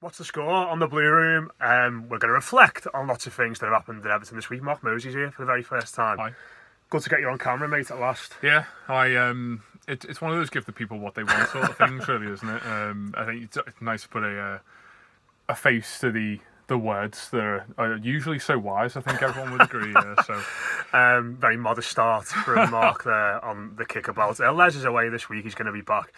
What's the score on the Blue Room? We're going to reflect on lots of things that have happened at Everton this week. Mark Mosey's here for the very first time. Hi. Good to get you on camera, mate, at last. Yeah, it's one of those give the people what they want sort of things, really, isn't it? I think it's nice to put a face to the words that are usually so wise. I think everyone would agree. Very modest start from Mark there on the kickabout. Les is away this week. He's going to be back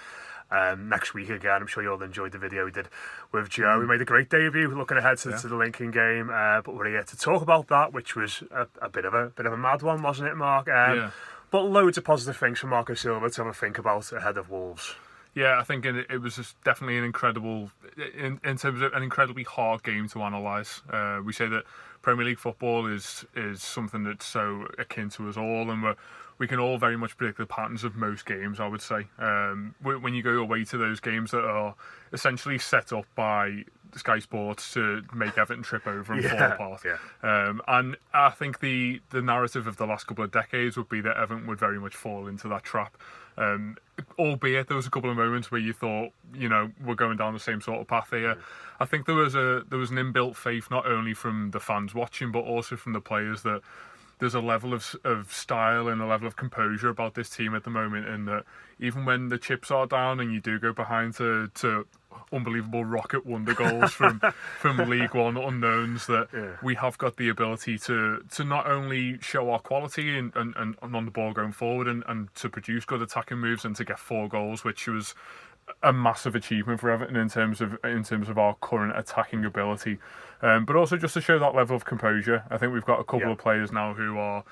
next week again. I'm sure you all enjoyed the video we did with Joe. We made a great debut looking ahead to the Lincoln game, but we're here to talk about that, which was a bit of a mad one, wasn't it, Mark? But loads of positive things for Marco Silva to have a think about ahead of Wolves. Yeah, I think it was just definitely an incredible, in terms of an incredibly hard game to analyse. We say that Premier League football is something that's so akin to us all, and we can all very much predict the patterns of most games, I would say. When you go away to those games that are essentially set up by Sky Sports to make Everton trip over and fall apart. Yeah. And I think the narrative of the last couple of decades would be that Everton would very much fall into that trap. Albeit there was a couple of moments where you thought, we're going down the same sort of path here. I think there was an inbuilt faith not only from the fans watching but also from the players that there's a level of style and a level of composure about this team at the moment, and that even when the chips are down and you do go behind to unbelievable rocket wonder goals from League One unknowns, that we have got the ability to not only show our quality and on the ball going forward and to produce good attacking moves and to get 4 goals, which was a massive achievement for Everton in terms of our current attacking ability, but also just to show that level of composure. I think we've got a couple of players now who are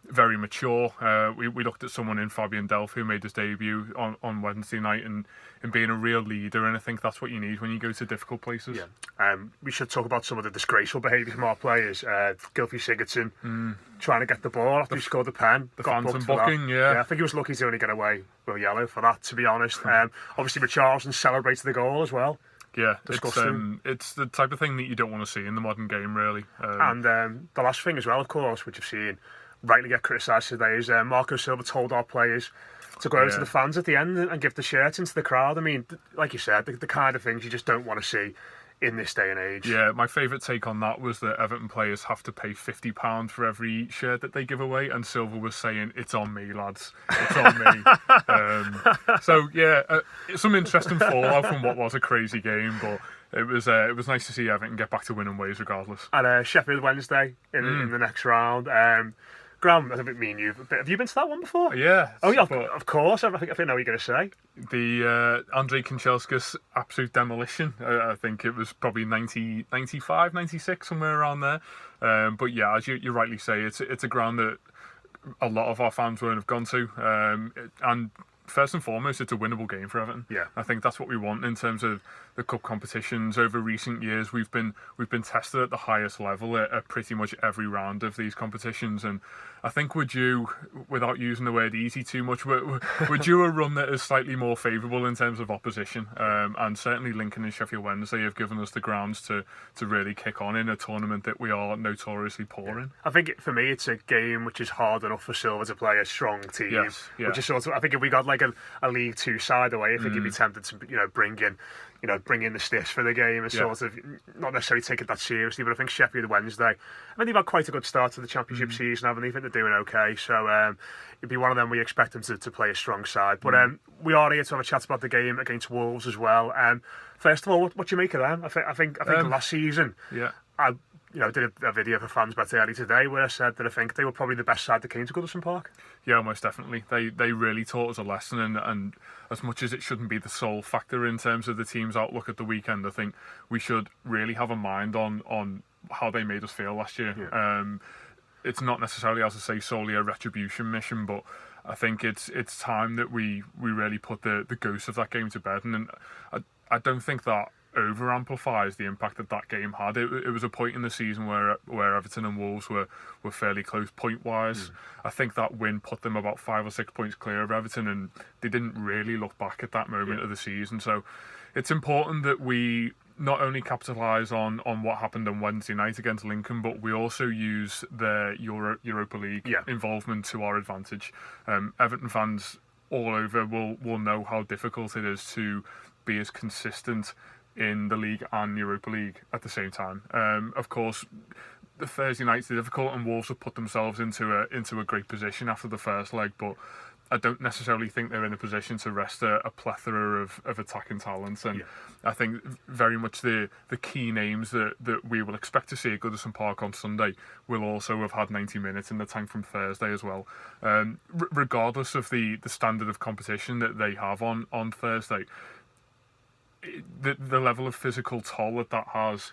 very mature. We looked at someone in Fabian Delph who made his debut on Wednesday night and being a real leader, and I think that's what you need when you go to difficult places. We should talk about some of the disgraceful behaviour from our players. Gylfi Sigurdsson trying to get the ball after he scored the pen. The phantom booking, I think he was lucky to only get away with yellow for that, to be honest. Obviously Richarlison celebrated the goal as well. Yeah, it's the type of thing that you don't want to see in the modern game, really. And the last thing as well, of course, which I've seen rightly get criticised today, is Marco Silva told our players to go over to the fans at the end and give the shirts into the crowd. I mean, like you said, the kind of things you just don't want to see in this day and age. Yeah, my favourite take on that was that Everton players have to pay £50 for every shirt that they give away, and Silva was saying, "It's on me, lads. It's on me." Some interesting fallout from what was a crazy game, but it was nice to see Everton get back to winning ways regardless. And Sheffield Wednesday in the next round. Graham, I think me and you, have you been to that one before? Yeah. Oh, yeah, of course. I think I know what you're going to say. The Andrei Kanchelskis absolute demolition. I think it was probably 95, 96, somewhere around there. But yeah, as you rightly say, it's a ground that a lot of our fans won't have gone to. And first and foremost, it's a winnable game for Everton. Yeah. I think that's what we want in terms of the cup competitions. Over recent years, we've been tested at the highest level at pretty much every round of these competitions, and I think we're due, without using the word easy too much, we're due a run that is slightly more favourable in terms of opposition. And certainly Lincoln and Sheffield Wednesday have given us the grounds to really kick on in a tournament that we are notoriously poor in. I think for me, it's a game which is hard enough for Silva to play a strong team. Yes, yeah. Which is sort of, I think if we got like a League Two side away, I think he'd be tempted to bring in the stiffs for the game and sort of not necessarily take it that seriously. But I think Sheffield Wednesday, I think they've had quite a good start to the Championship season, haven't they? I think they're doing okay. So it'd be one of them we expect them to play a strong side. But we are here to have a chat about the game against Wolves as well. First of all, what do you make of them? I think last season, I did a video for Fans Bet early today where I said that I think they were probably the best side that came to Goodison Park. Yeah, most definitely. They really taught us a lesson, and as much as it shouldn't be the sole factor in terms of the team's outlook at the weekend, I think we should really have a mind on how they made us feel last year. Yeah. It's not necessarily, as I say, solely a retribution mission, but I think it's time that we really put the ghost of that game to bed, and I don't think that over amplifies the impact that game had. It was a point in the season where Everton and Wolves were fairly close point wise. I think that win put them about 5 or 6 points clear of Everton, and they didn't really look back at that moment of the season. So it's important that we not only capitalise on what happened on Wednesday night against Lincoln, but we also use their Europa League involvement to our advantage. Everton fans all over will know how difficult it is to be as consistent in the league and Europa League at the same time. Of course, the Thursday nights are difficult, and Wolves have put themselves into a great position after the first leg, but I don't necessarily think they're in a position to rest a plethora of attacking talents, and I think very much the key names that we will expect to see at Goodison Park on Sunday will also have had 90 minutes in the tank from Thursday as well. Regardless of the standard of competition that they have on Thursday, the level of physical toll that has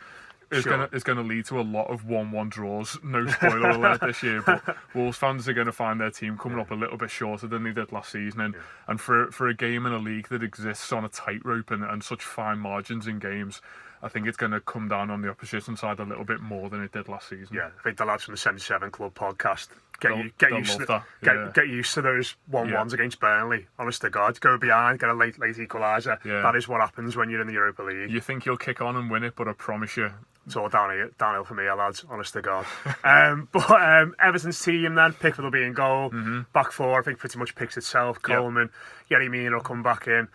is going to lead to a lot of 1-1 draws. No spoiler alert this year, but Wolves fans are going to find their team coming up a little bit shorter than they did last season. And for a game in a league that exists on a tightrope and such fine margins in games, I think it's going to come down on the opposition side a little bit more than it did last season. Yeah, I think the lads from the 77 Club podcast get used to those 1-1s against Burnley. Honest to God, go behind, get a late equaliser. Yeah. That is what happens when you're in the Europa League. You think you'll kick on and win it, but I promise you, it's all downhill for me, lads. Honest to God. But Everton's team then, Pickford will be in goal. Back four, I think pretty much picks itself. Coleman, Yerry Mina will come back in.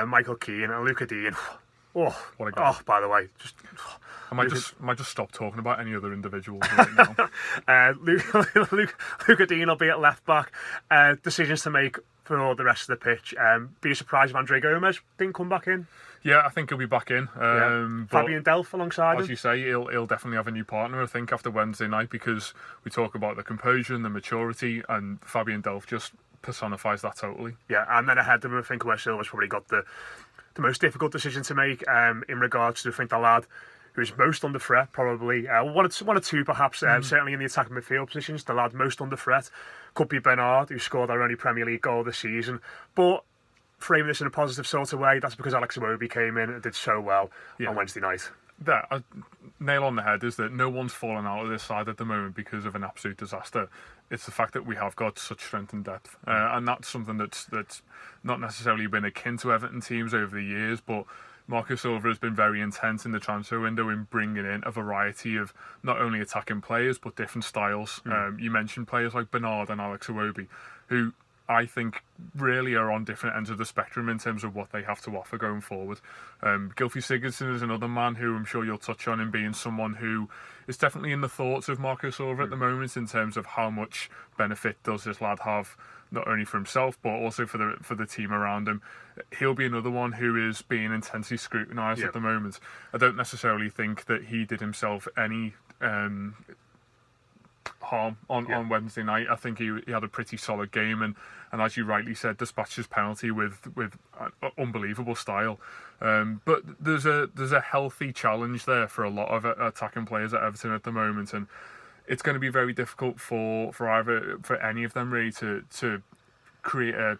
Michael Keane and Luca Dean. Oh, what a goal. Oh, by the way, I might just stop talking about any other individuals right now. Luca Dean will be at left back. Decisions to make for the rest of the pitch. Be surprised if Andre Gomez didn't come back in. Yeah, I think he'll be back in. Fabian Delph alongside him. As you say, he'll definitely have a new partner, I think, after Wednesday night, because we talk about the composure and the maturity, and Fabian Delph just personifies that totally. Yeah, and then ahead of him, I think Wes Silva's probably got the most difficult decision to make in regards to, I think, the lad who's most under threat, probably. One or two, perhaps, certainly in the attacking midfield positions. The lad most under threat could be Bernard, who scored our only Premier League goal this season. But framing this in a positive sort of way, that's because Alex Iwobi came in and did so well on Wednesday night. That nail on the head is that no one's fallen out of this side at the moment because of an absolute disaster. It's the fact that we have got such strength and depth, and that's something that's not necessarily been akin to Everton teams over the years, but Marco Silva has been very intense in the transfer window in bringing in a variety of not only attacking players but different styles. You mentioned players like Bernard and Alex Iwobi, who I think really are on different ends of the spectrum in terms of what they have to offer going forward. Gylfi Sigurdsson is another man who I'm sure you'll touch on in being someone who is definitely in the thoughts of Marco Silva at the moment in terms of how much benefit does this lad have, not only for himself but also for the team around him. He'll be another one who is being intensely scrutinised at the moment. I don't necessarily think that he did himself any harm on Wednesday night. I think he had a pretty solid game, and as you rightly said, dispatched his penalty with unbelievable style. But there's a healthy challenge there for a lot of attacking players at Everton at the moment, and it's going to be very difficult for any of them really to create a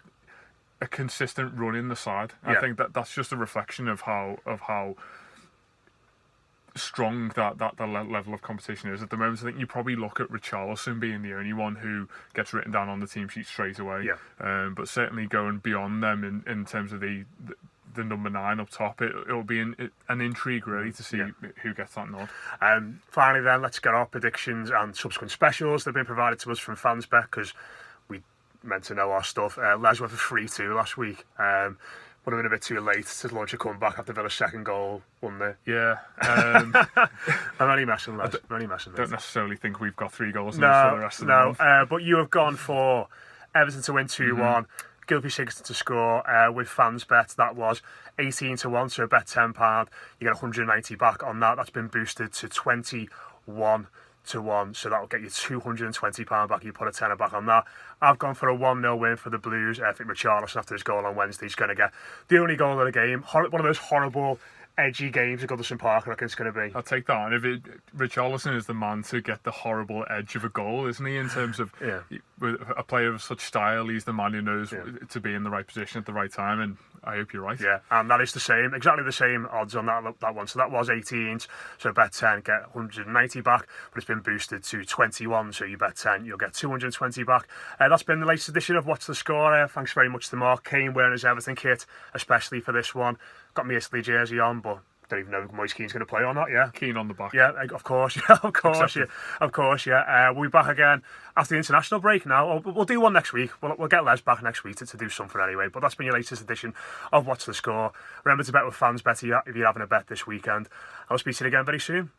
consistent run in the side. I think that's just a reflection of how strong that level of competition is at the moment. I think you probably look at Richarlison being the only one who gets written down on the team sheet straight away. But certainly going beyond them in terms of the number 9 up top, it'll be an intrigue really to see who gets that nod. Finally then, let's get our predictions and subsequent specials that have been provided to us from FansBet, because we meant to know our stuff. Les went for 3-2 last week. Would have been a bit too late to launch a comeback after Villa's second goal, wouldn't it? Yeah. I'm only messing, Les. Don't necessarily think we've got 3 goals for the rest of the month. But you have gone for Everton to win 2-1, Gylfi Sigurdsson to score with FansBet. That was 18-1, so bet £10. You get 190 back on that. That's been boosted to 21-1, so that'll get you £220 back. You put a tenner back on that. I've gone for a 1-0 win for the Blues. I think Richarlison, after his goal on Wednesday, is going to get the only goal of the game. One of those horrible, edgy games at Goodison Park, I reckon it's going to be. I'll take that. And Richarlison is the man to get the horrible edge of a goal, isn't he? In terms of with a player of such style, he's the man who knows to be in the right position at the right time, and I hope you're right. Yeah, and that is exactly the same odds on that one. So that was 18, so bet 10, get 190 back, but it's been boosted to 21, so you bet 10, you'll get 220 back. That's been the latest edition of What's the Score. Thanks very much to Mark Kane wearing his Everton kit, especially for this one. Got my Italy jersey on, but don't even know if Moise Keane's going to play or not. Yeah, Keane on the back. yeah, of course, yeah, of course, yeah, of course, yeah. We'll be back again after the international break. Now we'll do one next week. We'll get Les back next week to do something anyway. But that's been your latest edition of What's the Score. Remember to bet with fans better if you're having a bet this weekend. I'll speak to you again very soon.